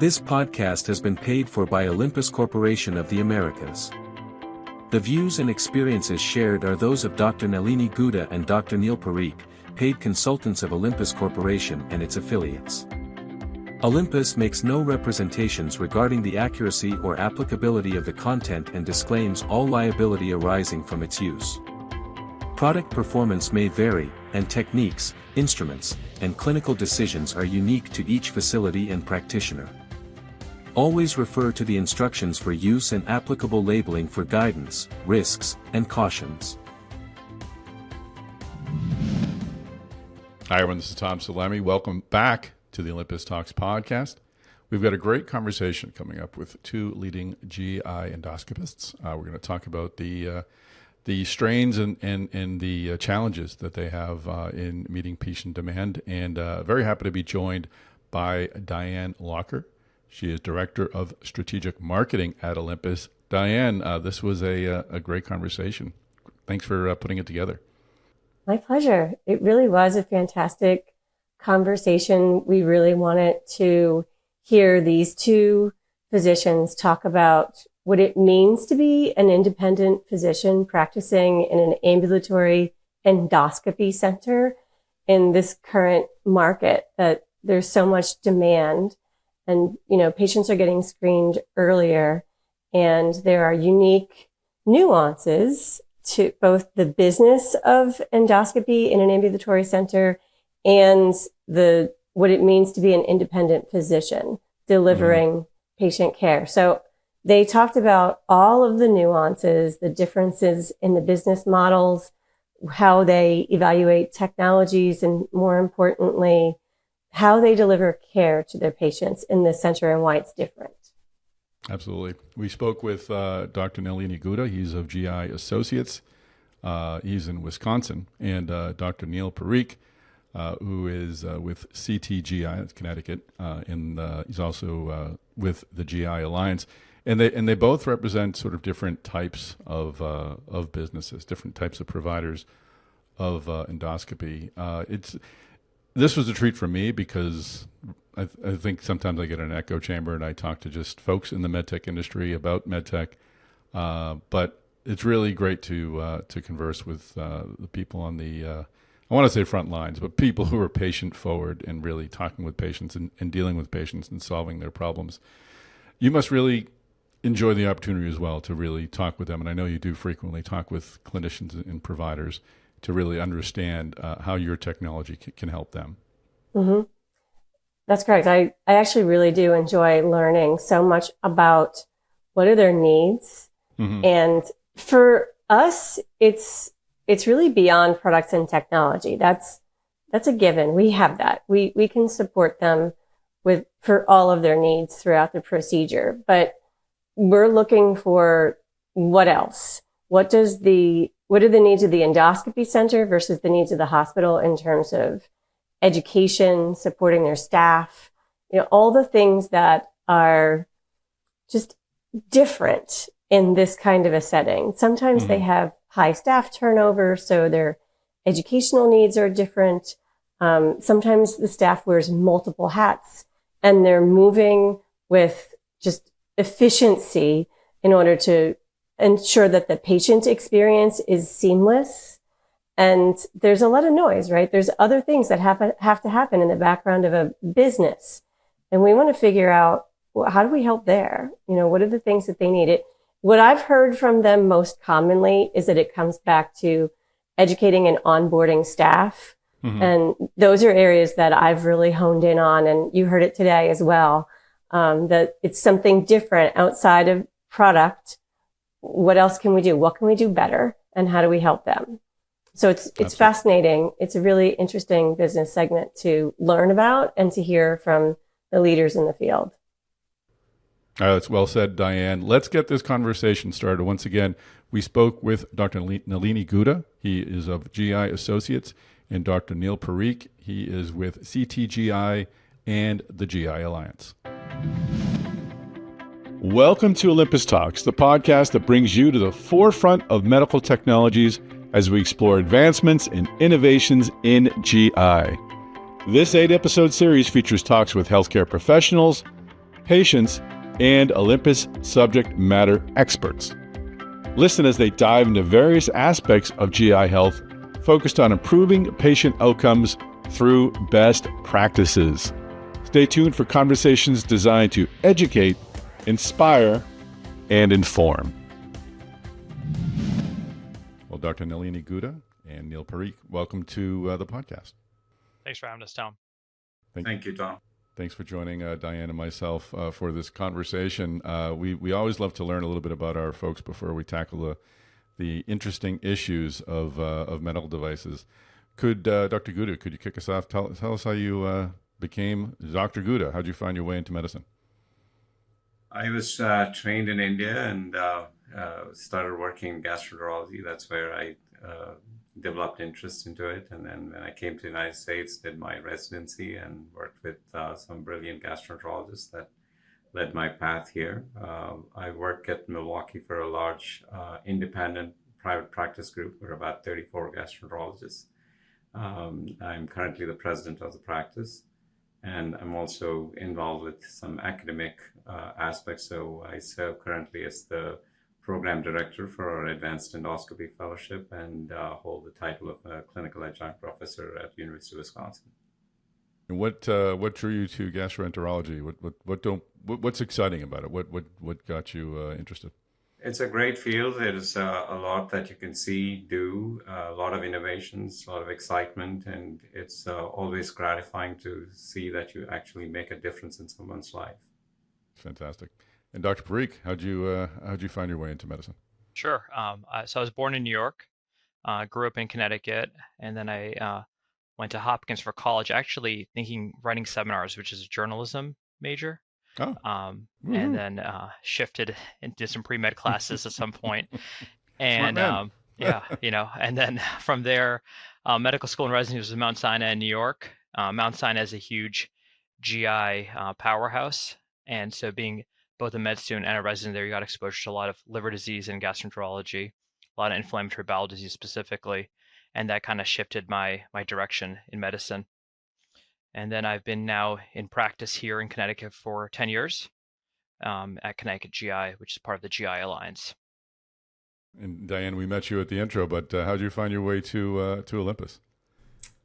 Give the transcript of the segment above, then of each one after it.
This podcast has been paid for by Olympus Corporation of the Americas. The views and experiences shared are those of Dr. Nalini Guda and Dr. Parikh, paid consultants of Olympus Corporation and its affiliates. Olympus makes no representations regarding the accuracy or applicability of the content and disclaims all liability arising from its use. Product performance may vary, and techniques, instruments, and clinical decisions are unique to each facility and practitioner. Always refer to the instructions for use and applicable labeling for guidance, risks, and cautions. Hi everyone, this is Tom Salemi. Welcome back to the Olympus Talks podcast. We've got a great conversation coming up with two leading GI endoscopists. We're going to talk about the strains and the challenges that they have in meeting patient demand, and very happy to be joined by Diane Locher. She is Director of Strategic Marketing at Olympus. Diane, this was a great conversation. Thanks for putting it together. My pleasure. It really was a fantastic conversation. We really wanted to hear these two physicians talk about what it means to be an independent physician practicing in an ambulatory endoscopy center in this current market, that there's so much demand. And, patients are getting screened earlier, and there are unique nuances to both the business of endoscopy in an ambulatory center and what it means to be an independent physician delivering patient care. So they talked about all of the nuances, the differences in the business models, how they evaluate technologies, and more importantly, how they deliver care to their patients in the center and why it's different. Absolutely. We spoke with Dr. Nalini Guda. He's of GI Associates. He's in Wisconsin. And Dr. Parikh, who is with CTGI, that's Connecticut, and he's also with the GI Alliance. And they both represent sort of different types of businesses, different types of providers of endoscopy. This was a treat for me because I think sometimes I get an echo chamber and I talk to just folks in the medtech industry about medtech, but it's really great to converse with the people on the I want to say front lines, but people who are patient forward and really talking with patients and dealing with patients and solving their problems. You must really enjoy the opportunity as well to really talk with them, and I know you do frequently talk with clinicians and providers to really understand how your technology can help them. Mm-hmm. That's correct. I actually really do enjoy learning so much about what are their needs. Mm-hmm. And for us, it's really beyond products and technology. That's a given. We have that. We can support them for all of their needs throughout the procedure, but we're looking for what else? What are the needs of the endoscopy center versus the needs of the hospital in terms of education, supporting their staff, all the things that are just different in this kind of a setting. Sometimes they have high staff turnover, so their educational needs are different. Sometimes the staff wears multiple hats and they're moving with just efficiency in order to ensure that the patient experience is seamless. And there's a lot of noise, right? There's other things that have to happen in the background of a business. And we want to figure out, how do we help there? What are the things that they need? What I've heard from them most commonly is that it comes back to educating and onboarding staff. Mm-hmm. And those are areas that I've really honed in on. And you heard it today as well, that it's something different outside of product. What else can we do? What can we do better? And how do we help them? So it's fascinating. It's a really interesting business segment to learn about and to hear from the leaders in the field. That's well said, Diane. Let's get this conversation started. Once again, we spoke with Dr. Nalini Guda. He is of GI Associates, and Dr. Parikh. He is with CTGI and the GI Alliance. Welcome to Olympus Talks, the podcast that brings you to the forefront of medical technologies as we explore advancements and innovations in GI. This 8-episode series features talks with healthcare professionals, patients, and Olympus subject matter experts. Listen as they dive into various aspects of GI health, focused on improving patient outcomes through best practices. Stay tuned for conversations designed to educate, inspire, and inform. Well, Dr. Nalini Guda and Neil Parikh, welcome to the podcast. Thanks for having us, Tom. Thank you, Tom. Thanks for joining Diane and myself for this conversation. We always love to learn a little bit about our folks before we tackle the interesting issues of medical devices. Could Dr. Guda, could you kick us off? Tell us how you became Dr. Guda. How'd you find your way into medicine? I was trained in India and started working in gastroenterology. That's where I developed interest into it. And then when I came to the United States, did my residency and worked with some brilliant gastroenterologists that led my path here. I work at Milwaukee for a large independent private practice group. We're about 34 gastroenterologists. I'm currently the president of the practice, and I'm also involved with some academic aspects. So I serve currently as the program director for our Advanced Endoscopy Fellowship and hold the title of a clinical adjunct professor at University of Wisconsin. And what drew you to gastroenterology? What's exciting about it? What got you interested? It's a great field. There's a lot that you can see, do, a lot of innovations, a lot of excitement, and it's always gratifying to see that you actually make a difference in someone's life. Fantastic. And Dr. Parikh, how'd you find your way into medicine? Sure. So I was born in New York, grew up in Connecticut, and then I went to Hopkins for college, actually writing seminars, which is a journalism major. Oh. And then shifted into some pre-med classes at some point. And and then from there, medical school and residency was in Mount Sinai in New York. Mount Sinai is a huge GI powerhouse. And so being both a med student and a resident there, you got exposure to a lot of liver disease and gastroenterology, a lot of inflammatory bowel disease specifically. And that kind of shifted my direction in medicine. And then I've been now in practice here in Connecticut for 10 years at Connecticut GI, which is part of the GI Alliance. And Diane, we met you at the intro, but how did you find your way to Olympus?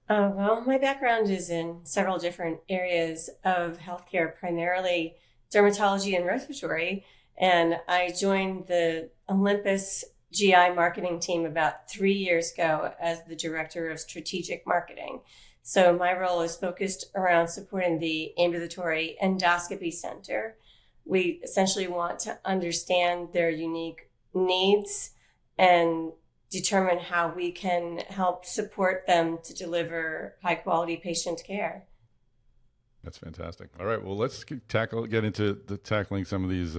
Well, my background is in several different areas of healthcare, primarily dermatology and respiratory. And I joined the Olympus GI marketing team about 3 years ago as the director of strategic marketing. So my role is focused around supporting the Ambulatory Endoscopy Center. We essentially want to understand their unique needs and determine how we can help support them to deliver high quality patient care. That's fantastic. All right, well, let's get into tackling some of these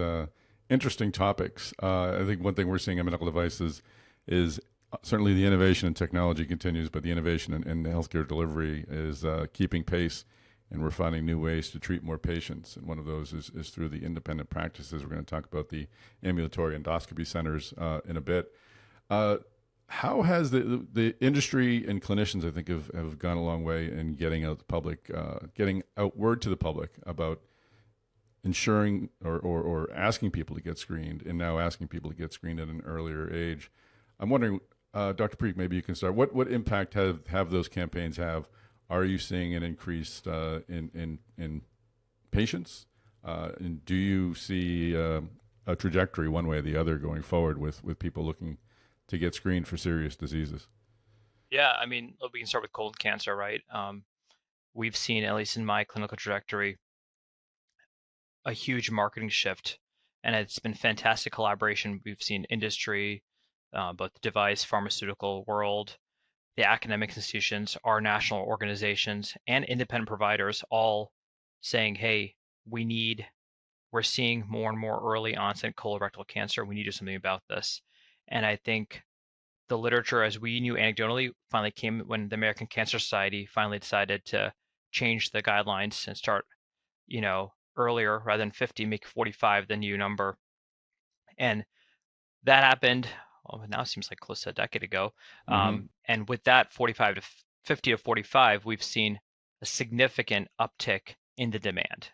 interesting topics. I think one thing we're seeing in medical devices is certainly the innovation and technology continues, but the innovation in healthcare delivery is keeping pace, and we're finding new ways to treat more patients. And one of those is through the independent practices. We're going to talk about the ambulatory endoscopy centers in a bit. How has the industry and clinicians, I think, have gone a long way in getting out the public, getting out word to the public about ensuring or asking people to get screened, and now asking people to get screened at an earlier age? I'm wondering, Dr. Parikh, maybe you can start. What impact have those campaigns have? Are you seeing an increase in patients? And do you see a trajectory one way or the other going forward with people looking to get screened for serious diseases? Yeah, I mean, we can start with colon cancer, right? We've seen, at least in my clinical trajectory, a huge marketing shift, and it's been fantastic collaboration. We've seen industry, both the device, pharmaceutical world, the academic institutions, our national organizations, and independent providers all saying, hey, we're seeing more and more early onset colorectal cancer. We need to do something about this. And I think the literature, as we knew anecdotally, finally came when the American Cancer Society finally decided to change the guidelines and start, earlier rather than 50, make 45 the new number. And that happened, now it seems like close to a decade ago. And with that 45 to 50 to 45, we've seen a significant uptick in the demand.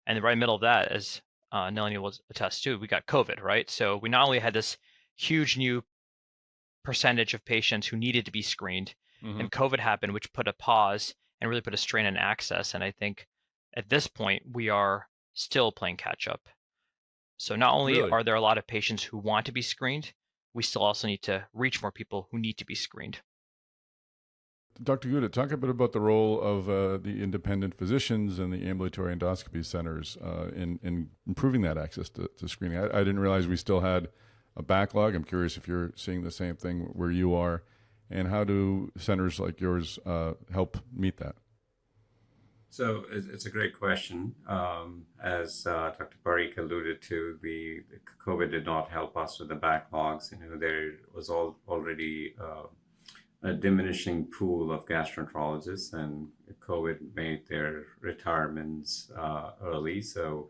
And right in the middle of that, as Nalini will attest to, we got COVID, right? So we not only had this huge new percentage of patients who needed to be screened, and COVID happened, which put a pause and really put a strain on access. And I think at this point, we are still playing catch up. So not only Really? are there a lot of patients who want to be screened, we still also need to reach more people who need to be screened. Dr. Guda, talk a bit about the role of the independent physicians and the ambulatory endoscopy centers in improving that access to screening. I didn't realize we still had a backlog. I'm curious if you're seeing the same thing where you are, and how do centers like yours help meet that? So it's a great question. As Dr. Parikh alluded to, the COVID did not help us with the backlogs. There was already a diminishing pool of gastroenterologists, and COVID made their retirements early. So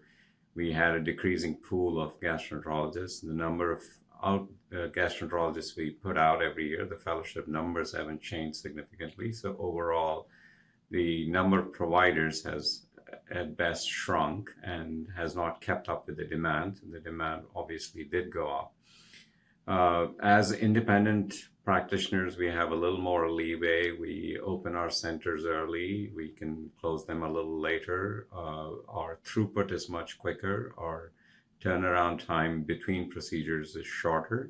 we had a decreasing pool of gastroenterologists. The number of gastroenterologists we put out every year, the fellowship numbers haven't changed significantly. So overall, the number of providers has at best shrunk and has not kept up with the demand. The demand obviously did go up. As independent practitioners, we have a little more leeway. We open our centers early. We can close them a little later. Our throughput is much quicker. Our turnaround time between procedures is shorter.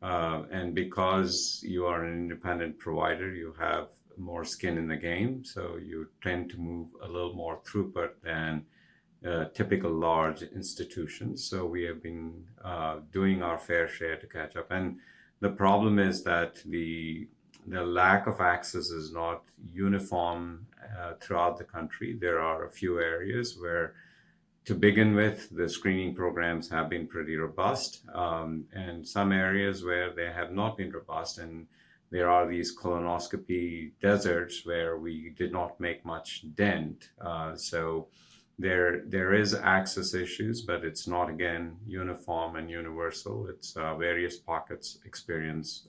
And because you are an independent provider, you have more skin in the game. So you tend to move a little more throughput than typical large institutions. So we have been doing our fair share to catch up. And the problem is that the lack of access is not uniform throughout the country. There are a few areas where, to begin with, the screening programs have been pretty robust, and some areas where they have not been robust. And there are these colonoscopy deserts where we did not make much dent. So there is access issues, but it's not, again, uniform and universal. It's various pockets experience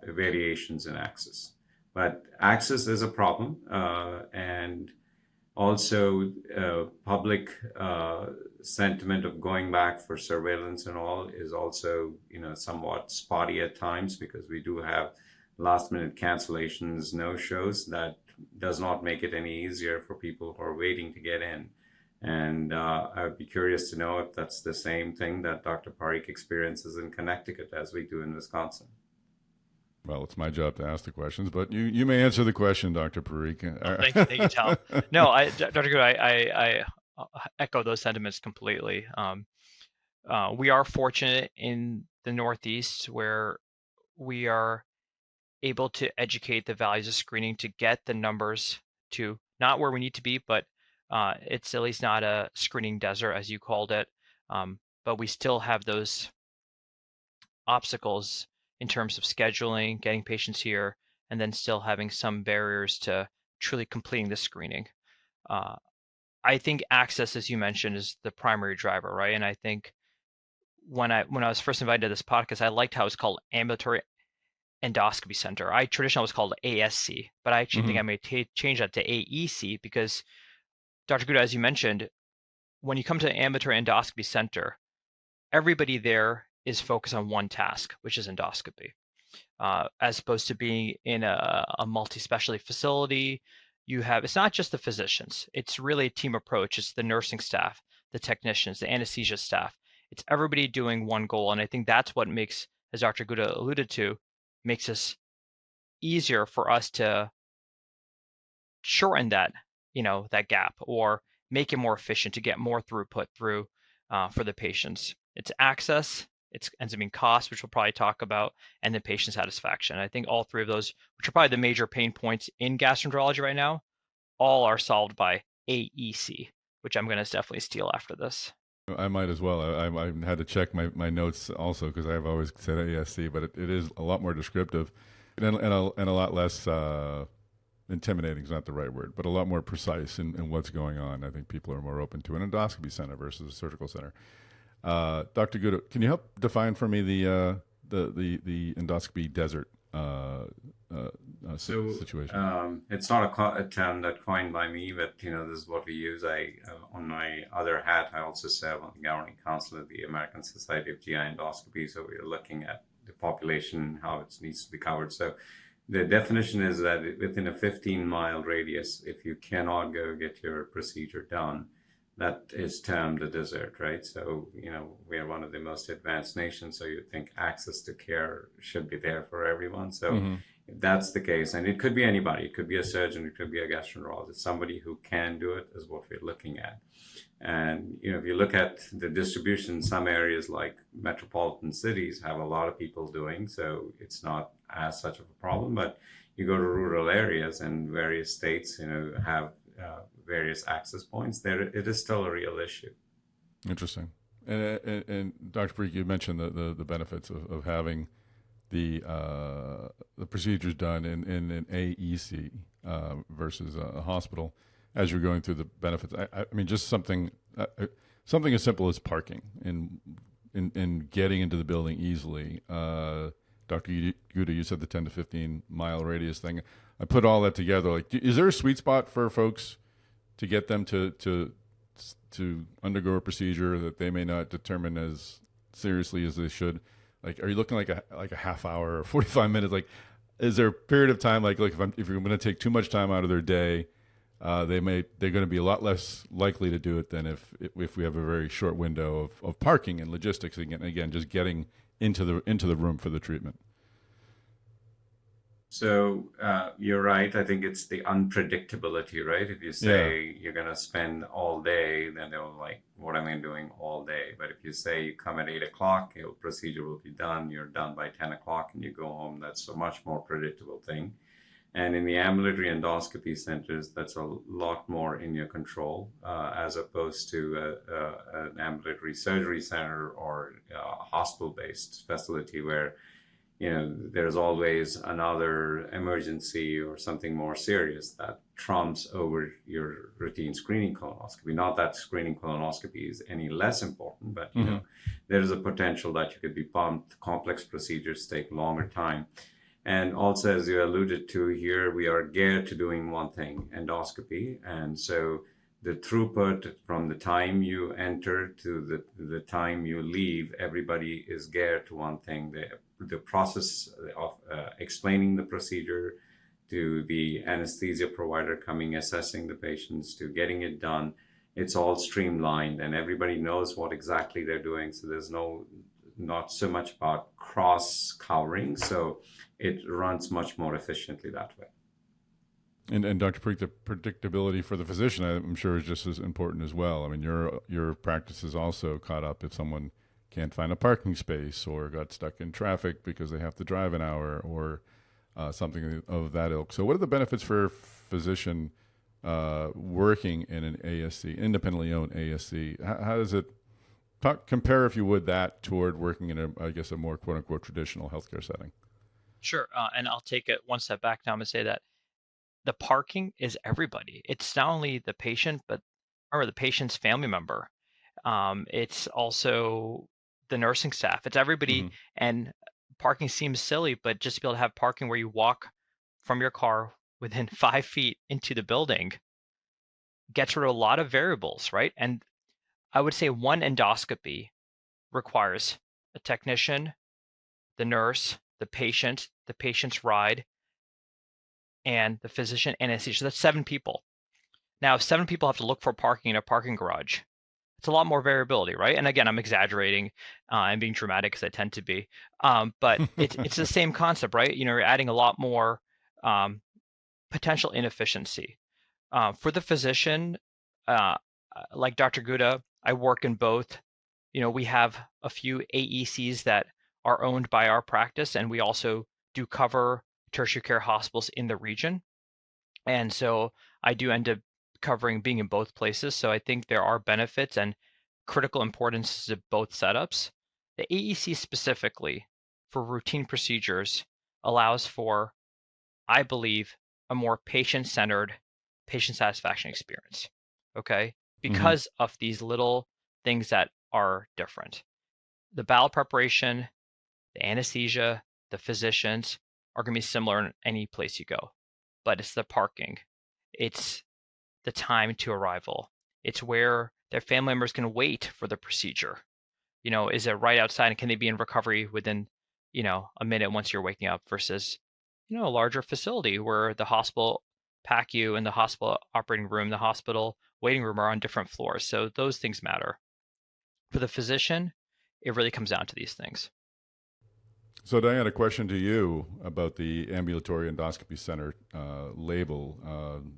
variations in access. But access is a problem, and also public sentiment of going back for surveillance and all is also somewhat spotty at times, because we do have last minute cancellations, no shows. That does not make it any easier for people who are waiting to get in. And I would be curious to know if that's the same thing that Dr. Parikh experiences in Connecticut as we do in Wisconsin. Well, it's my job to ask the questions, but you may answer the question, Dr. Parikh. Thank you, Tom. No, Dr. Good, I echo those sentiments completely. We are fortunate in the Northeast where we are able to educate the values of screening to get the numbers to not where we need to be, but it's at least not a screening desert, as you called it. But we still have those obstacles in terms of scheduling, getting patients here, and then still having some barriers to truly completing the screening. I think access, as you mentioned, is the primary driver, right? And I think when I was first invited to this podcast, I liked how it's called Ambulatory Endoscopy Center. I traditionally was called ASC, but I actually think I may change that to AEC, because Dr. Guda, as you mentioned, when you come to the Ambulatory Endoscopy Center, everybody there is focused on one task, which is endoscopy, as opposed to being in a multi-specialty facility. It's not just the physicians, it's really a team approach. It's the nursing staff, the technicians, the anesthesia staff. It's everybody doing one goal. And I think that's what makes, as Dr. Guda alluded to, makes us easier for us to shorten that, that gap, or make it more efficient to get more throughput through for the patients. It's access, it's ends up being cost, which we'll probably talk about, and then patient satisfaction. I think all three of those, which are probably the major pain points in gastroenterology right now, all are solved by AEC, which I'm going to definitely steal after this. I might as well. I had to check my notes also, because I've always said ASC, but it is a lot more descriptive and a lot less intimidating is not the right word, but a lot more precise in what's going on. I think people are more open to an endoscopy center versus a surgical center. Dr. Guda, can you help define for me the endoscopy desert situation? It's not a term that coined by me, but this is what we use. On my other hat, I also serve on the governing council of the American Society of GI Endoscopy. So we're looking at the population, how it needs to be covered. So the definition is that within a 15-mile radius, if you cannot go get your procedure done, that is termed a desert, right? So, we are one of the most advanced nations. So you think access to care should be there for everyone. So if that's the case, and it could be anybody, it could be a surgeon, it could be a gastroenterologist, somebody who can do it is what we're looking at. And, if you look at the distribution, some areas like metropolitan cities have a lot of people doing, so it's not as such of a problem. But you go to rural areas and various states, have various access points. There, it is still a real issue. Interesting. And Dr. Parikh, you mentioned the benefits of having the procedures done in an AEC versus a hospital. As you're going through the benefits, I mean, just something as simple as parking and getting into the building easily. Dr. Guda, you said the 10 to 15 mile radius thing. I put all that together. Like, is there a sweet spot for folks to get them to undergo a procedure that they may not determine as seriously as they should? Like, are you looking like a half hour or 45 minutes? Like, is there a period of time like if you're going to take too much time out of their day, they're going to be a lot less likely to do it than if we have a very short window of parking and logistics again just getting into the room for the treatment. So you're right. I think it's the unpredictability, right? If you say you're going to spend all day, then they're like, what am I doing all day? But if you say you come at 8 o'clock, your procedure will be done, you're done by 10 o'clock and you go home, that's a much more predictable thing. And in the ambulatory endoscopy centers, that's a lot more in your control as opposed to an ambulatory surgery center or a hospital-based facility where there's always another emergency or something more serious that trumps over your routine screening colonoscopy. Not that screening colonoscopy is any less important, but there's a potential that you could be bumped. Complex procedures take longer time. And also, as you alluded to here, we are geared to doing one thing, endoscopy. And so the throughput from the time you enter to the time you leave, everybody is geared to one thing. The process of explaining the procedure, to the anesthesia provider coming, assessing the patients, to getting it done, it's all streamlined and everybody knows what exactly they're doing. So there's not so much about cross covering. So it runs much more efficiently that way. And Dr. Parikh, the predictability for the physician, I'm sure, is just as important as well. I mean, your practice is also caught up if someone can't find a parking space or got stuck in traffic because they have to drive an hour or something of that ilk. So what are the benefits for a physician working in an ASC, independently owned ASC? How does it compare, if you would, that toward working in a more quote unquote traditional healthcare setting? Sure. And I'll take it one step back now and say that the parking is everybody. It's not only the patient, or the patient's family member. It's also the nursing staff. It's everybody. And parking seems silly, but just to be able to have parking where you walk from your car within 5 feet into the building gets rid of a lot of variables, right? And I would say one endoscopy requires a technician, the nurse, the patient's ride, and the physician and anesthesia. So that's 7 people. Now, if 7 people have to look for parking in a parking garage, it's a lot more variability, right? And again, I'm exaggerating and being dramatic because I tend to be. But it's the same concept, right? You're adding a lot more potential inefficiency. For the physician, like Dr. Guda, I work in both. We have a few AECs that are owned by our practice, and we also do cover tertiary care hospitals in the region. And so I do end up being in both places. So I think there are benefits and critical importance to both setups. The AEC specifically for routine procedures allows for, I believe, a more patient-centered, patient satisfaction experience, okay? Because of these little things that are different. The bowel preparation, the anesthesia, the physicians, are going to be similar in any place you go, but it's the parking, it's the time to arrival, it's where their family members can wait for the procedure. Is it right outside, and can they be in recovery within, a minute once you're waking up, versus, a larger facility where the hospital PACU and the hospital operating room, the hospital waiting room are on different floors. So those things matter. For the physician, it really comes down to these things. So Diane, a question to you about the ambulatory endoscopy center label.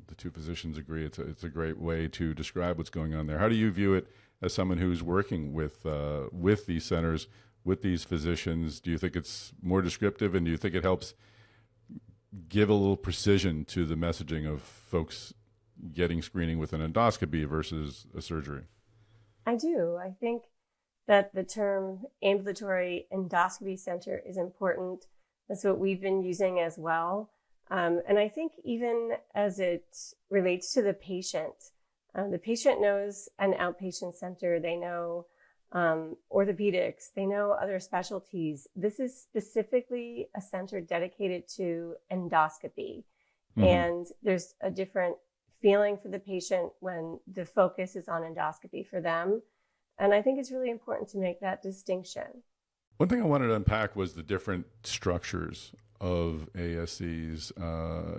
The two physicians agree it's a great way to describe what's going on there. How do you view it as someone who's working with these centers, with these physicians? Do you think it's more descriptive, and do you think it helps give a little precision to the messaging of folks getting screening with an endoscopy versus a surgery? I do. I think that the term ambulatory endoscopy center is important. That's what we've been using as well. And I think even as it relates to the patient knows an outpatient center, they know orthopedics, they know other specialties. This is specifically a center dedicated to endoscopy. Mm-hmm. And there's a different feeling for the patient when the focus is on endoscopy for them. And I think it's really important to make that distinction. One thing I wanted to unpack was the different structures of ASCs.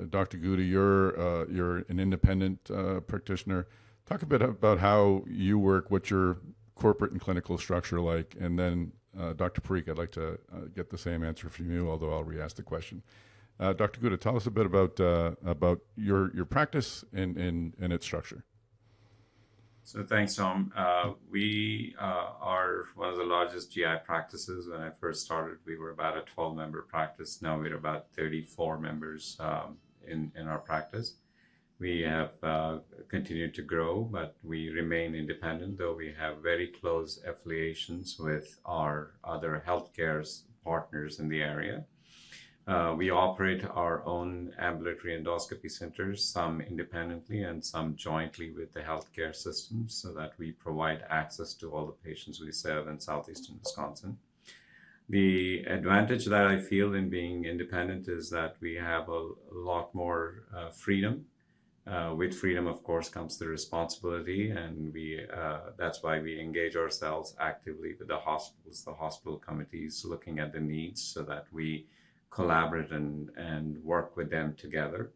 Dr. Guda, you're an independent practitioner. Talk a bit about how you work, what your corporate and clinical structure like, and then Dr. Parikh, I'd like to get the same answer from you, although I'll re-ask the question. Dr. Guda, tell us a bit about your practice and its structure. So thanks, Tom. We are one of the largest GI practices. When I first started, we were about a 12-member practice. Now we're about 34 members in our practice. We have continued to grow, but we remain independent, though we have very close affiliations with our other healthcare partners in the area. We operate our own ambulatory endoscopy centers, some independently and some jointly with the healthcare systems, so that we provide access to all the patients we serve in southeastern Wisconsin. The advantage that I feel in being independent is that we have a lot more freedom. With freedom, of course, comes the responsibility, and that's why we engage ourselves actively with the hospitals, the hospital committees, looking at the needs so that we collaborate and work with them together.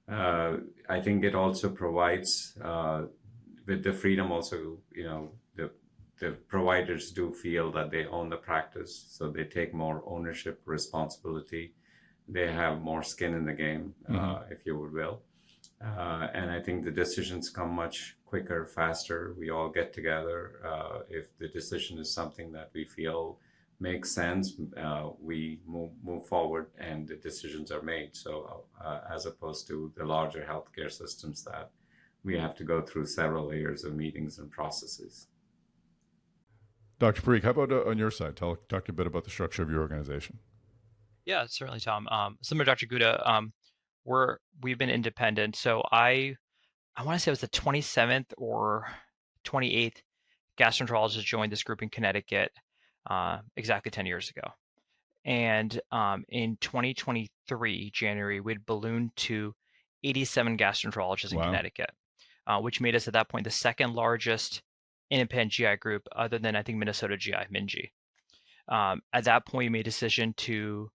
I think it also provides, with the freedom also, the providers do feel that they own the practice, so they take more ownership, responsibility. They have more skin in the game, if you will. And I think the decisions come much quicker, faster. We all get together. If the decision is something that we feel makes sense, we move forward and the decisions are made. So as opposed to the larger healthcare systems that we have to go through several layers of meetings and processes. Dr. Parikh, how about on your side? Talk a bit about the structure of your organization. Yeah, certainly, Tom. Similar to Dr. Guda, we've been independent. So I want to say it was the 27th or 28th gastroenterologist joined this group in Connecticut exactly 10 years ago. And in 2023, January, we'd ballooned to 87 gastroenterologists in Connecticut, which made us at that point the second largest independent GI group, other than I think Minnesota GI, MinGI. At that point, we made a decision to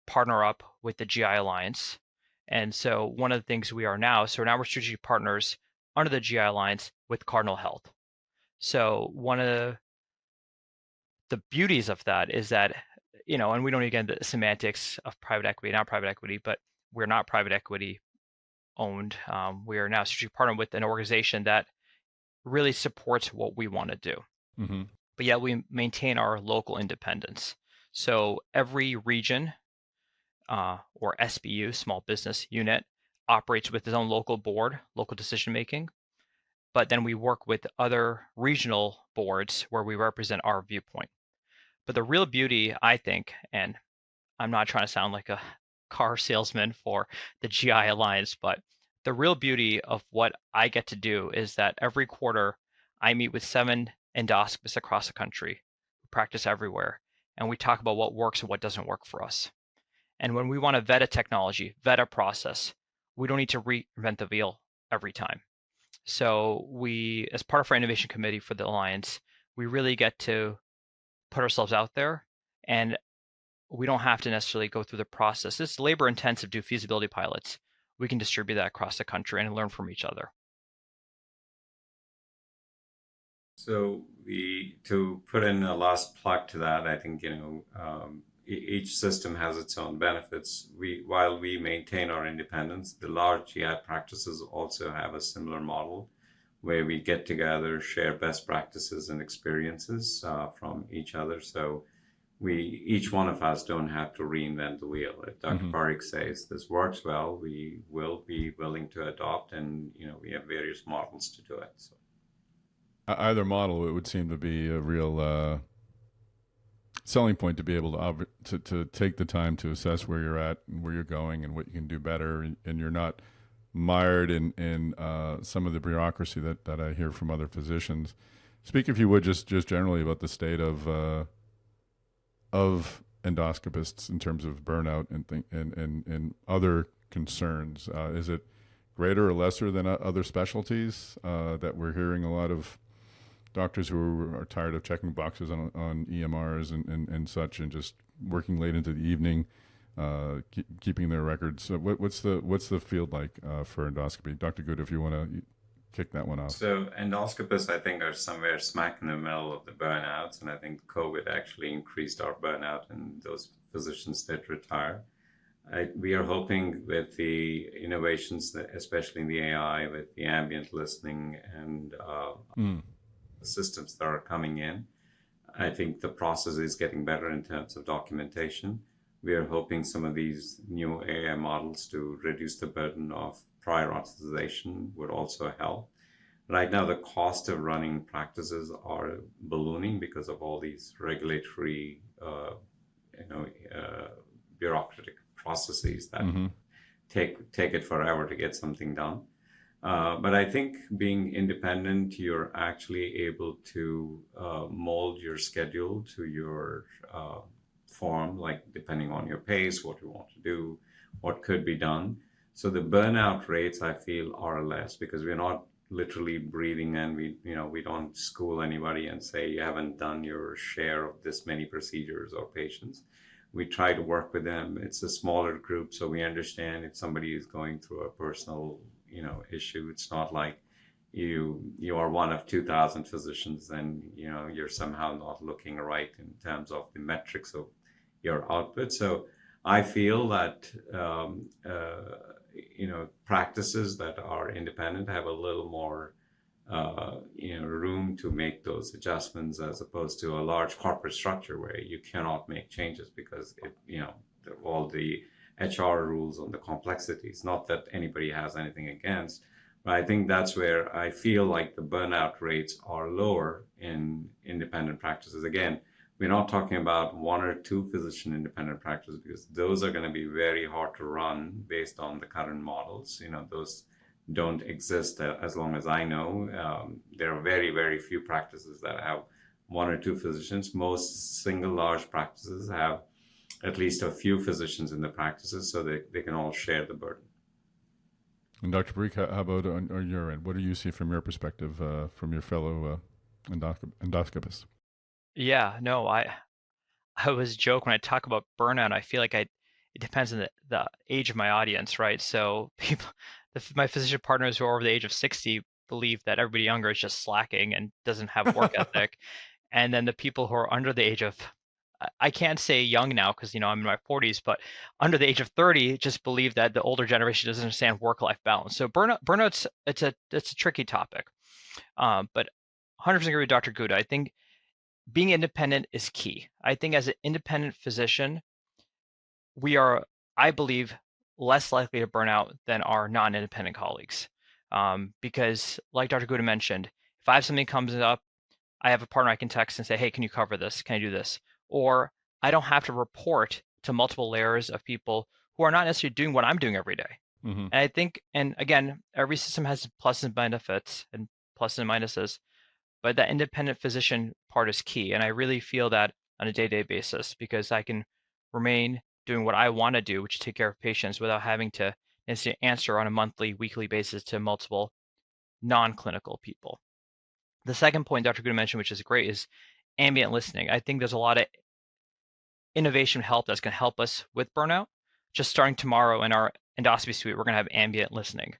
partner up with the GI Alliance. And so one of the things we are now, we're strategic partners under the GI Alliance with Cardinal Health. So one of the beauties of that is that, and we don't get into the semantics of private equity, not private equity, but we're not private equity owned. We are now a strategic partner with an organization that really supports what we want to do. Mm-hmm. But yet we maintain our local independence. So every region or SBU, small business unit, operates with its own local board, local decision making. But then we work with other regional boards where we represent our viewpoint. But the real beauty, I think, and I'm not trying to sound like a car salesman for the GI Alliance, but the real beauty of what I get to do is that every quarter I meet with 7 endoscopists across the country who practice everywhere, and we talk about what works and what doesn't work for us. And when we want to vet a technology, vet a process, we don't need to reinvent the wheel every time. So we, as part of our innovation committee for the Alliance, we really get to put ourselves out there, and we don't have to necessarily go through the process. It's labor intensive to do feasibility pilots. We can distribute that across the country and learn from each other. So to put in a last plug to that, I think, each system has its own benefits. While we maintain our independence, the large GI practices also have a similar model where we get together, share best practices and experiences from each other. So each one of us don't have to reinvent the wheel. If Dr. Parikh says this works well, we will be willing to adopt, and we have various models to do it. So either model, it would seem to be a real selling point to be able to take the time to assess where you're at and where you're going and what you can do better, and you're not mired in some of the bureaucracy that I hear from other physicians. Speak, if you would, just generally about the state of endoscopists in terms of burnout and other concerns. Is it greater or lesser than other specialties that we're hearing a lot of doctors who are tired of checking boxes on EMRs and such, and just working late into the evening, keeping their records? So what's the field like for endoscopy? Dr. Guda, if you want to kick that one off. So endoscopists, I think, are somewhere smack in the middle of the burnouts, and I think COVID actually increased our burnout, and those physicians did retire. We are hoping with the innovations, especially in the AI, with the ambient listening and systems that are coming in, I think the process is getting better in terms of documentation. We are hoping some of these new AI models to reduce the burden of prior authorization would also help. Right now, the cost of running practices are ballooning because of all these regulatory, bureaucratic processes that take it forever to get something done. But I think being independent, you're actually able to mold your schedule to your form, like depending on your pace, what you want to do, what could be done. So the burnout rates, I feel, are less because we're not literally breathing in. We don't school anybody and say you haven't done your share of this many procedures or patients. We try to work with them. It's a smaller group, so we understand if somebody is going through a personal issue. It's not like you are one of 2,000 physicians and you're somehow not looking right in terms of the metrics of your output. So I feel that practices that are independent have a little more room to make those adjustments, as opposed to a large corporate structure where you cannot make changes because all the HR rules on the complexities. Not that anybody has anything against, but I think that's where I feel like the burnout rates are lower in independent practices. Again, we're not talking about one or two physician independent practices, because those are going to be very hard to run based on the current models. Those don't exist as long as I know. There are very, very few practices that have one or two physicians. Most single large practices have at least a few physicians in the practices, so they can all share the burden. And Dr. Parikh, how about on your end? What do you see from your perspective, from your fellow endoscopists? Yeah, no, I always joke when I talk about burnout. I feel like it depends on the age of my audience, right? So my physician partners who are over the age of 60 believe that everybody younger is just slacking and doesn't have work ethic. And then the people who are under the age of, I can't say young now because I'm in my 40s, but under the age of 30 just believe that the older generation doesn't understand work-life balance. So burnout's it's a tricky topic. But 100% agree with Dr. Guda. I think being independent is key. I think as an independent physician, we are, I believe, less likely to burn out than our non-independent colleagues. Because like Dr. Guda mentioned, if I have something comes up, I have a partner I can text and say, hey, can you cover this? Can I do this? Or I don't have to report to multiple layers of people who are not necessarily doing what I'm doing every day. And I think, and again, every system has pluses and benefits and pluses and minuses, but that independent physician part is key. And I really feel that on a day-to-day basis, because I can remain doing what I want to do, which is take care of patients without having to necessarily answer on a monthly, weekly basis to multiple non-clinical people. The second point Dr. Guda mentioned, which is great, is ambient listening. I think there's a lot of innovation help that's going to help us with burnout. Just starting tomorrow in our endoscopy suite, we're going to have ambient listening,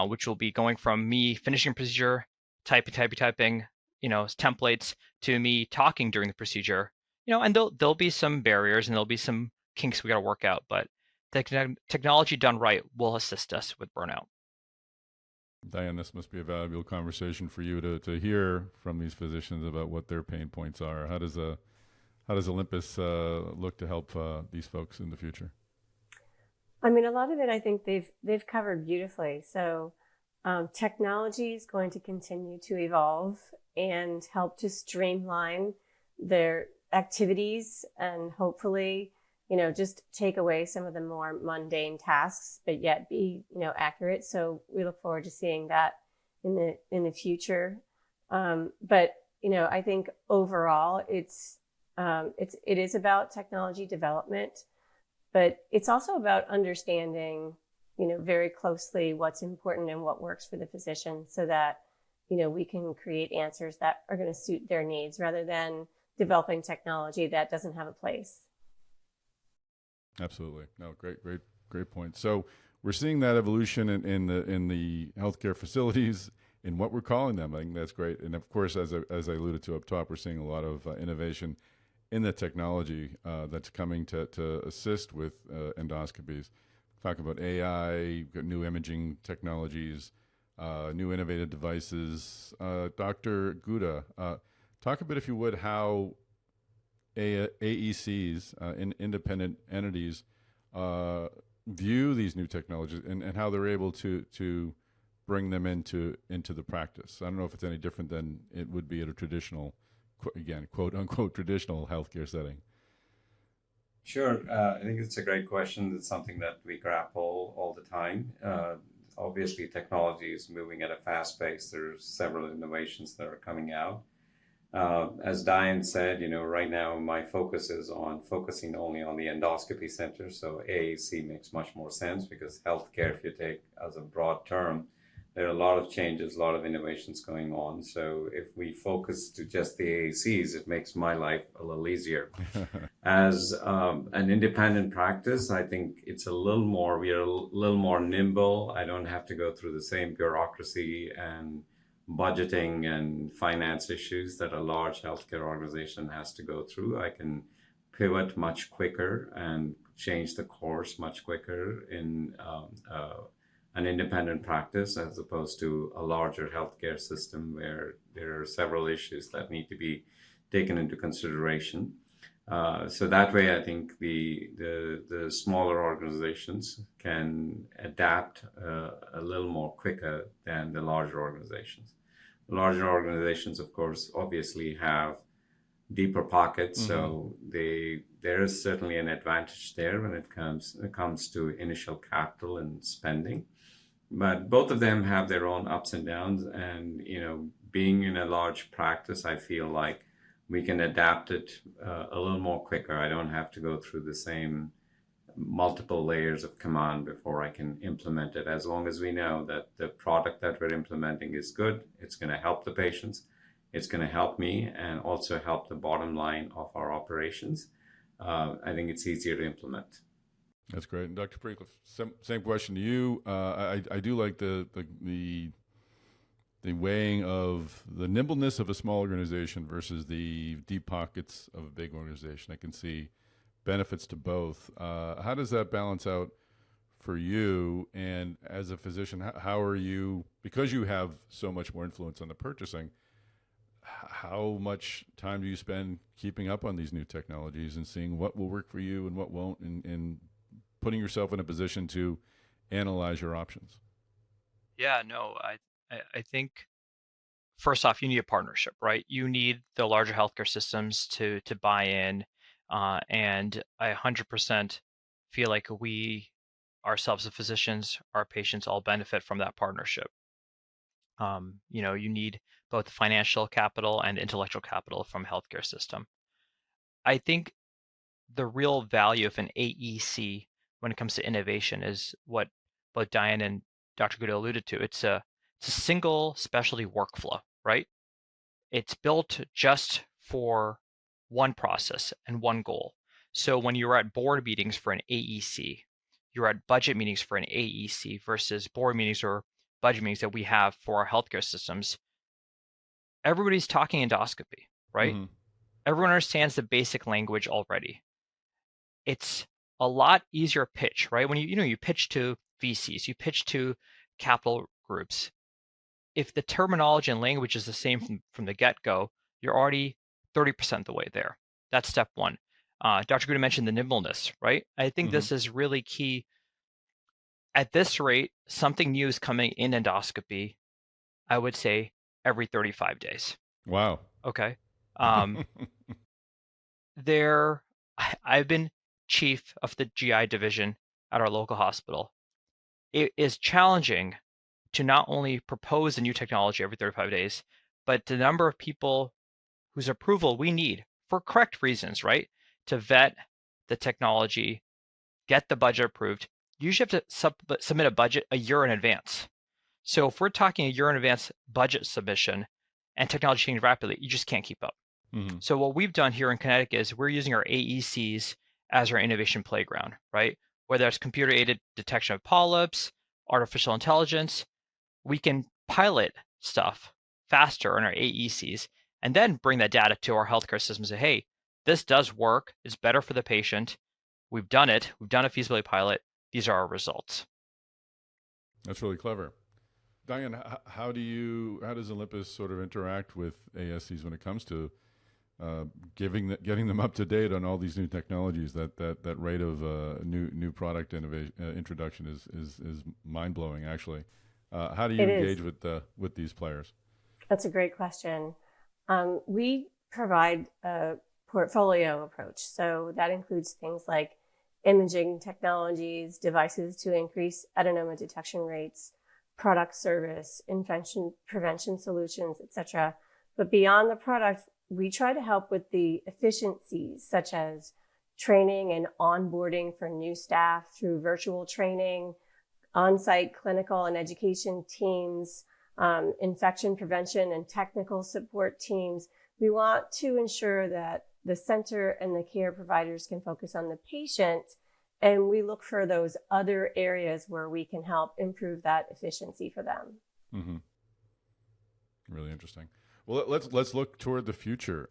which will be going from me finishing a procedure, typing, templates, to me talking during the procedure. And there'll be some barriers and there'll be some kinks we got to work out, but technology done right will assist us with burnout. Diane, this must be a valuable conversation for you to hear from these physicians about what their pain points are. How does Olympus look to help these folks in the future? I mean, a lot of it I think they've covered beautifully. So technology is going to continue to evolve and help to streamline their activities and hopefully, just take away some of the more mundane tasks, but yet be, accurate. So we look forward to seeing that in the future. But I think overall it is about technology development, but it's also about understanding, very closely what's important and what works for the physician so that, we can create answers that are going to suit their needs rather than developing technology that doesn't have a place. Absolutely. No, great point. So we're seeing that evolution in the healthcare facilities in what we're calling them. I think that's great. And of course, as I alluded to up top, we're seeing a lot of innovation in the technology that's coming to assist with endoscopies. Talk about AI, you've got new imaging technologies, new innovative devices. Dr. Guda, talk a bit, if you would, how AECs, independent entities, view these new technologies and how they're able to bring them into the practice. I don't know if it's any different than it would be at a traditional, again, quote unquote, traditional healthcare setting. Sure. I think it's a great question. It's something that we grapple all the time. Obviously, technology is moving at a fast pace. There's several innovations that are coming out. As Diane said, right now my focus is on focusing only on the endoscopy center. So AEC makes much more sense because healthcare, if you take as a broad term, there are a lot of changes, a lot of innovations going on. So if we focus to just the AECs, it makes my life a little easier. As an independent practice, I think we are a little more nimble. I don't have to go through the same bureaucracy and budgeting and finance issues that a large healthcare organization has to go through. I can pivot much quicker and change the course much quicker in an independent practice as opposed to a larger healthcare system where there are several issues that need to be taken into consideration. So that way, I think the smaller organizations can adapt a little more quicker than the larger organizations. The larger organizations, of course, obviously have deeper pockets, so there is certainly an advantage there when it comes to initial capital and spending. But both of them have their own ups and downs, and being in a large practice, I feel like we can adapt it a little more quicker. I don't have to go through the same multiple layers of command before I can implement it. As long as we know that the product that we're implementing is good, it's going to help the patients, it's going to help me, and also help the bottom line of our operations. I think it's easier to implement. That's great. And Dr. Parikh, same question to you. I do like the weighing of the nimbleness of a small organization versus the deep pockets of a big organization. I can see benefits to both. How does that balance out for you? And as a physician, how are you, because you have so much more influence on the purchasing, how much time do you spend keeping up on these new technologies and seeing what will work for you and what won't, and putting yourself in a position to analyze your options? Yeah, no, I think first off, you need a partnership, right? You need the larger healthcare systems to buy in, and I 100% feel like we ourselves as physicians, our patients all benefit from that partnership. You need both financial capital and intellectual capital from healthcare system. I think the real value of an AEC when it comes to innovation is what both Diane and Dr. Guda alluded to. It's a single specialty workflow, right? It's built just for one process and one goal. So when you're at board meetings for an AEC, you're at budget meetings for an AEC versus board meetings or budget meetings that we have for our healthcare systems, everybody's talking endoscopy, right? Mm-hmm. Everyone understands the basic language already. It's a lot easier pitch, right? When you pitch to VCs, you pitch to capital groups. If the terminology and language is the same from the get-go, you're already 30% the way there. That's step one. Dr. Guda mentioned the nimbleness, right? I think this is really key. At this rate, something new is coming in endoscopy, I would say every 35 days. Wow. Okay. I've been chief of the GI division at our local hospital. It is challenging to not only propose a new technology every 35 days, but the number of people whose approval we need for correct reasons, right? To vet the technology, get the budget approved. You usually have to submit a budget a year in advance. So if we're talking a year in advance budget submission and technology changes rapidly, you just can't keep up. Mm-hmm. So what we've done here in Connecticut is we're using our AECs as our innovation playground, right? Whether it's computer-aided detection of polyps, artificial intelligence, we can pilot stuff faster in our AECs and then bring that data to our healthcare system and say, hey, this does work. It's better for the patient. We've done it. We've done a feasibility pilot. These are our results. That's really clever. Diane, how does Olympus sort of interact with ASCs when it comes to getting them up to date on all these new technologies? That rate of new product introduction is mind blowing. Actually, how do you engage with these players? That's a great question. We provide a portfolio approach, so that includes things like imaging technologies, devices to increase adenoma detection rates, product service, infection prevention solutions, etc. But beyond the product, we try to help with the efficiencies such as training and onboarding for new staff through virtual training, on-site clinical and education teams, infection prevention and technical support teams. We want to ensure that the center and the care providers can focus on the patient, and we look for those other areas where we can help improve that efficiency for them. Mm-hmm. Really interesting. Well, let's look toward the future.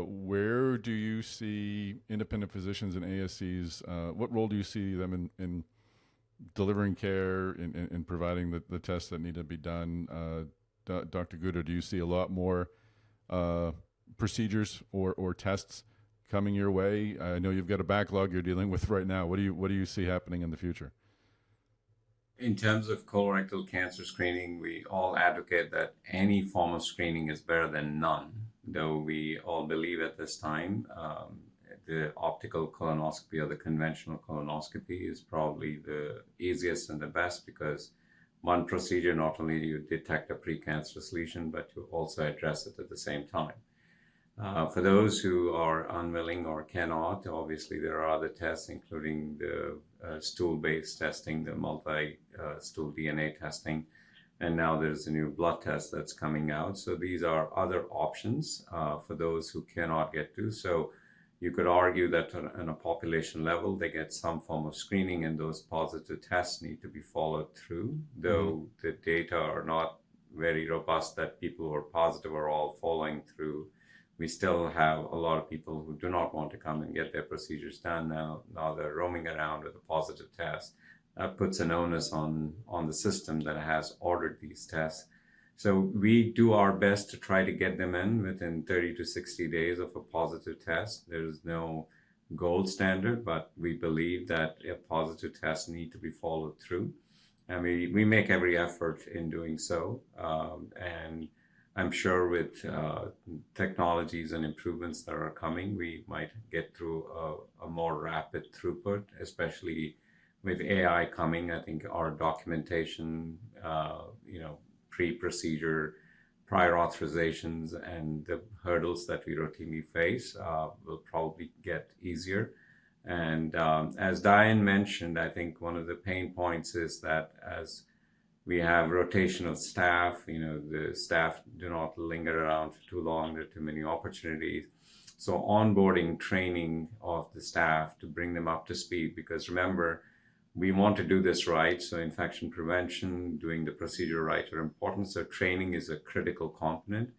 Where do you see independent physicians and ASCs? What role do you see them in delivering care, in providing the tests that need to be done? Dr. Guda, do you see a lot more procedures or tests coming your way? I know you've got a backlog you're dealing with right now. What do you see happening in the future? In terms of colorectal cancer screening, we all advocate that any form of screening is better than none, though we all believe at this time the optical colonoscopy or the conventional colonoscopy is probably the easiest and the best, because one procedure, not only do you detect a precancerous lesion, but you also address it at the same time. For those who are unwilling or cannot, obviously there are other tests, including the stool-based testing, the multi-stool DNA testing, and now there's a new blood test that's coming out. So these are other options for those who cannot get to. So you could argue that on a population level, they get some form of screening, and those positive tests need to be followed through, though the data are not very robust that people who are positive are all following through. We still have a lot of people who do not want to come and get their procedures done. Now they're roaming around with a positive test. That puts an onus on the system that has ordered these tests. So we do our best to try to get them in within 30 to 60 days of a positive test. There's no gold standard, but we believe that a positive test need to be followed through. And we make every effort in doing so. And I'm sure with technologies and improvements that are coming, we might get through a more rapid throughput, especially with AI coming. I think our documentation, pre-procedure, prior authorizations, and the hurdles that we routinely face will probably get easier. And as Diane mentioned, I think one of the pain points is that as we have rotation of staff, the staff do not linger around for too long. There are too many opportunities. So onboarding training of the staff to bring them up to speed, because remember, we want to do this right. So infection prevention, doing the procedure right are important. So training is a critical component.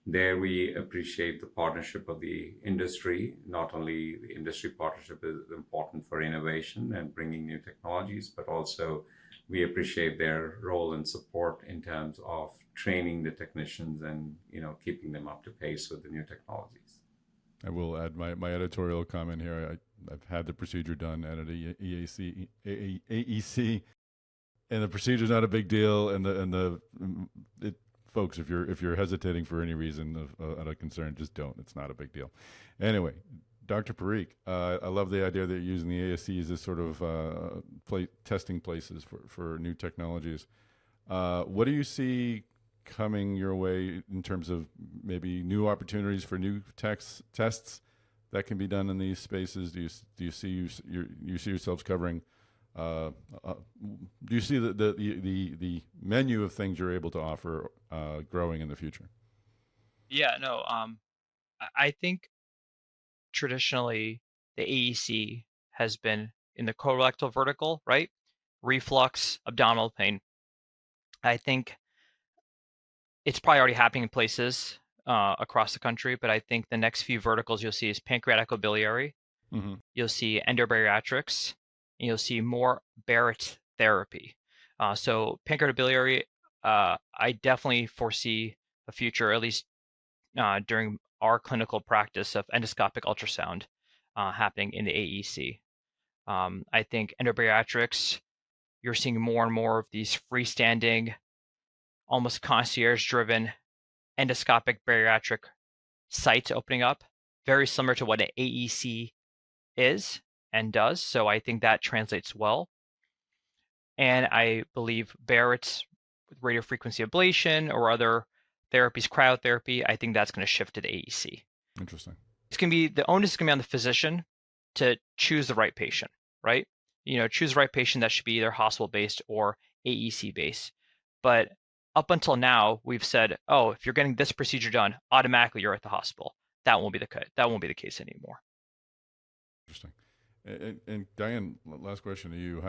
There we appreciate the partnership of the industry. Not only the industry partnership is important for innovation and bringing new technologies, but also we appreciate their role and support in terms of training the technicians and keeping them up to pace with the new technologies. I will add my editorial comment here. I've had the procedure done at an AEC, and the procedure's not a big deal. Folks, if you're hesitating for any reason out of concern, just don't. It's not a big deal. Anyway, Dr. Parikh, I love the idea that you're using the ASCs as sort of testing places for new technologies. What do you see coming your way in terms of maybe new opportunities for new tests that can be done in these spaces? Do you see yourselves covering? Do you see the menu of things you're able to offer growing in the future? Yeah, no. I think traditionally the AEC has been in the colorectal vertical, right? Reflux, abdominal pain. I think it's probably already happening in places across the country, but I think the next few verticals you'll see is pancreaticobiliary. Mm-hmm. You'll see endobariatrics, and you'll see more Barrett therapy. So pancreaticobiliary, I definitely foresee a future, at least during our clinical practice, of endoscopic ultrasound happening in the AEC. I think endobariatrics, you're seeing more and more of these freestanding, almost concierge-driven endoscopic bariatric sites opening up, very similar to what an AEC is and does. So I think that translates well. And I believe Barrett's with radiofrequency ablation or other therapies, cryotherapy, I think that's going to shift to the AEC. Interesting. It's going to be, the onus is going to be on the physician to choose the right patient, right? Choose the right patient that should be either hospital-based or AEC-based. But up until now, we've said, oh, if you're getting this procedure done, automatically you're at the hospital. That won't be the case anymore. Interesting. And Diane, last question to you: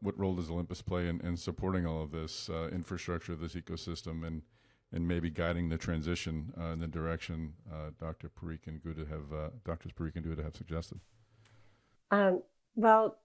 what role does Olympus play in supporting all of this infrastructure, this ecosystem, and maybe guiding the transition in the direction Doctors Parikh and Guda have suggested? Well,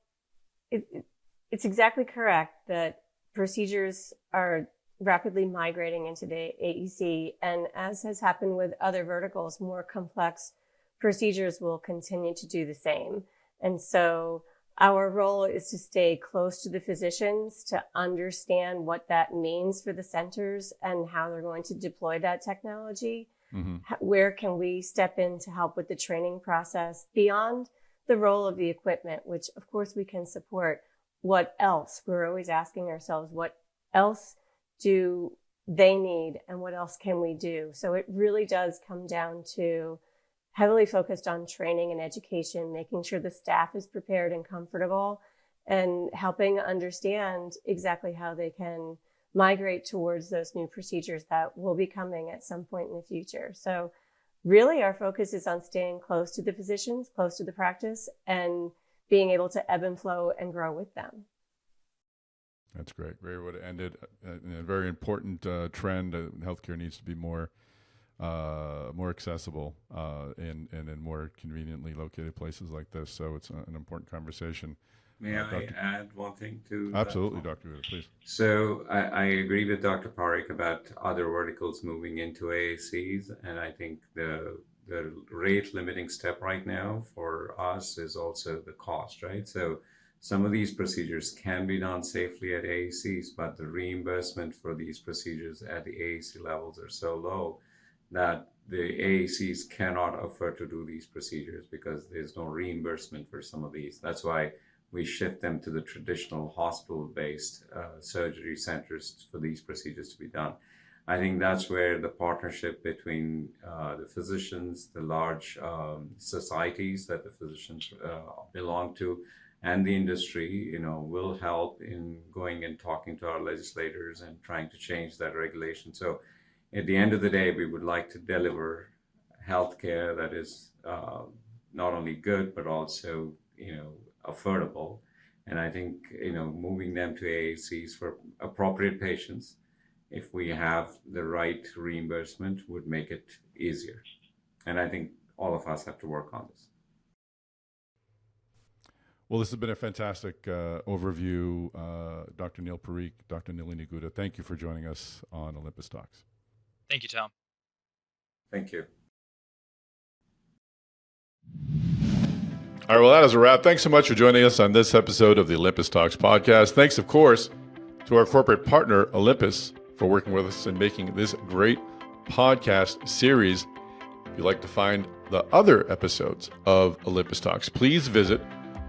it's exactly correct that procedures are rapidly migrating into the AEC, and as has happened with other verticals, more complex procedures will continue to do the same. And so our role is to stay close to the physicians to understand what that means for the centers and how they're going to deploy that technology. Mm-hmm. Where can we step in to help with the training process beyond the role of the equipment, which of course we can support. What else? We're always asking ourselves, what else do they need and what else can we do? So it really does come down to heavily focused on training and education, making sure the staff is prepared and comfortable, and helping understand exactly how they can migrate towards those new procedures that will be coming at some point in the future. So really our focus is on staying close to the physicians, close to the practice, and being able to ebb and flow and grow with them. That's great. Great way to end it. A very important trend. Healthcare needs to be more accessible and in more conveniently located places like this. So it's an important conversation. May I add one thing to Absolutely, Dr. Guda, please. So I agree with Dr. Parikh about other verticals moving into AACs, and I think the rate limiting step right now for us is also the cost, right? So some of these procedures can be done safely at AACs, but the reimbursement for these procedures at the AAC levels are so low that the AACs cannot afford to do these procedures because there's no reimbursement for some of these. That's why we shift them to the traditional hospital-based surgery centers for these procedures to be done. I think that's where the partnership between the physicians, the large societies that the physicians belong to, and the industry, will help in going and talking to our legislators and trying to change that regulation. So at the end of the day, we would like to deliver healthcare that is not only good, but also, affordable. And I think, moving them to AECs for appropriate patients, if we have the right reimbursement, would make it easier. And I think all of us have to work on this. Well, this has been a fantastic overview. Dr. Neil Parikh, Dr. Nalini Guda, thank you for joining us on Olympus Talks. Thank you, Tom. Thank you. All right, well, that is a wrap. Thanks so much for joining us on this episode of the Olympus Talks podcast. Thanks, of course, to our corporate partner, Olympus, for working with us and making this great podcast series. If you'd like to find the other episodes of Olympus Talks, please visit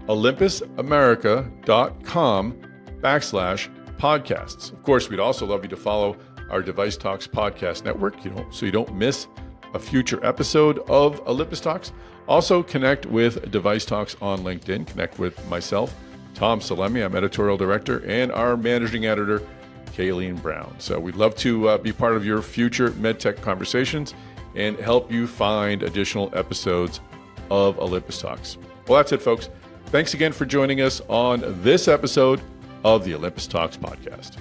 olympusamerica.com/podcasts. Of course, we'd also love you to follow our DeviceTalks podcast network, so you don't miss a future episode of Olympus Talks. Also, connect with DeviceTalks on LinkedIn. Connect with myself, Tom Salemi. I'm editorial director, and our managing editor, Kayleen Brown. So we'd love to be part of your future MedTech conversations and help you find additional episodes of Olympus Talks. Well, that's it, folks. Thanks again for joining us on this episode of the Olympus Talks podcast.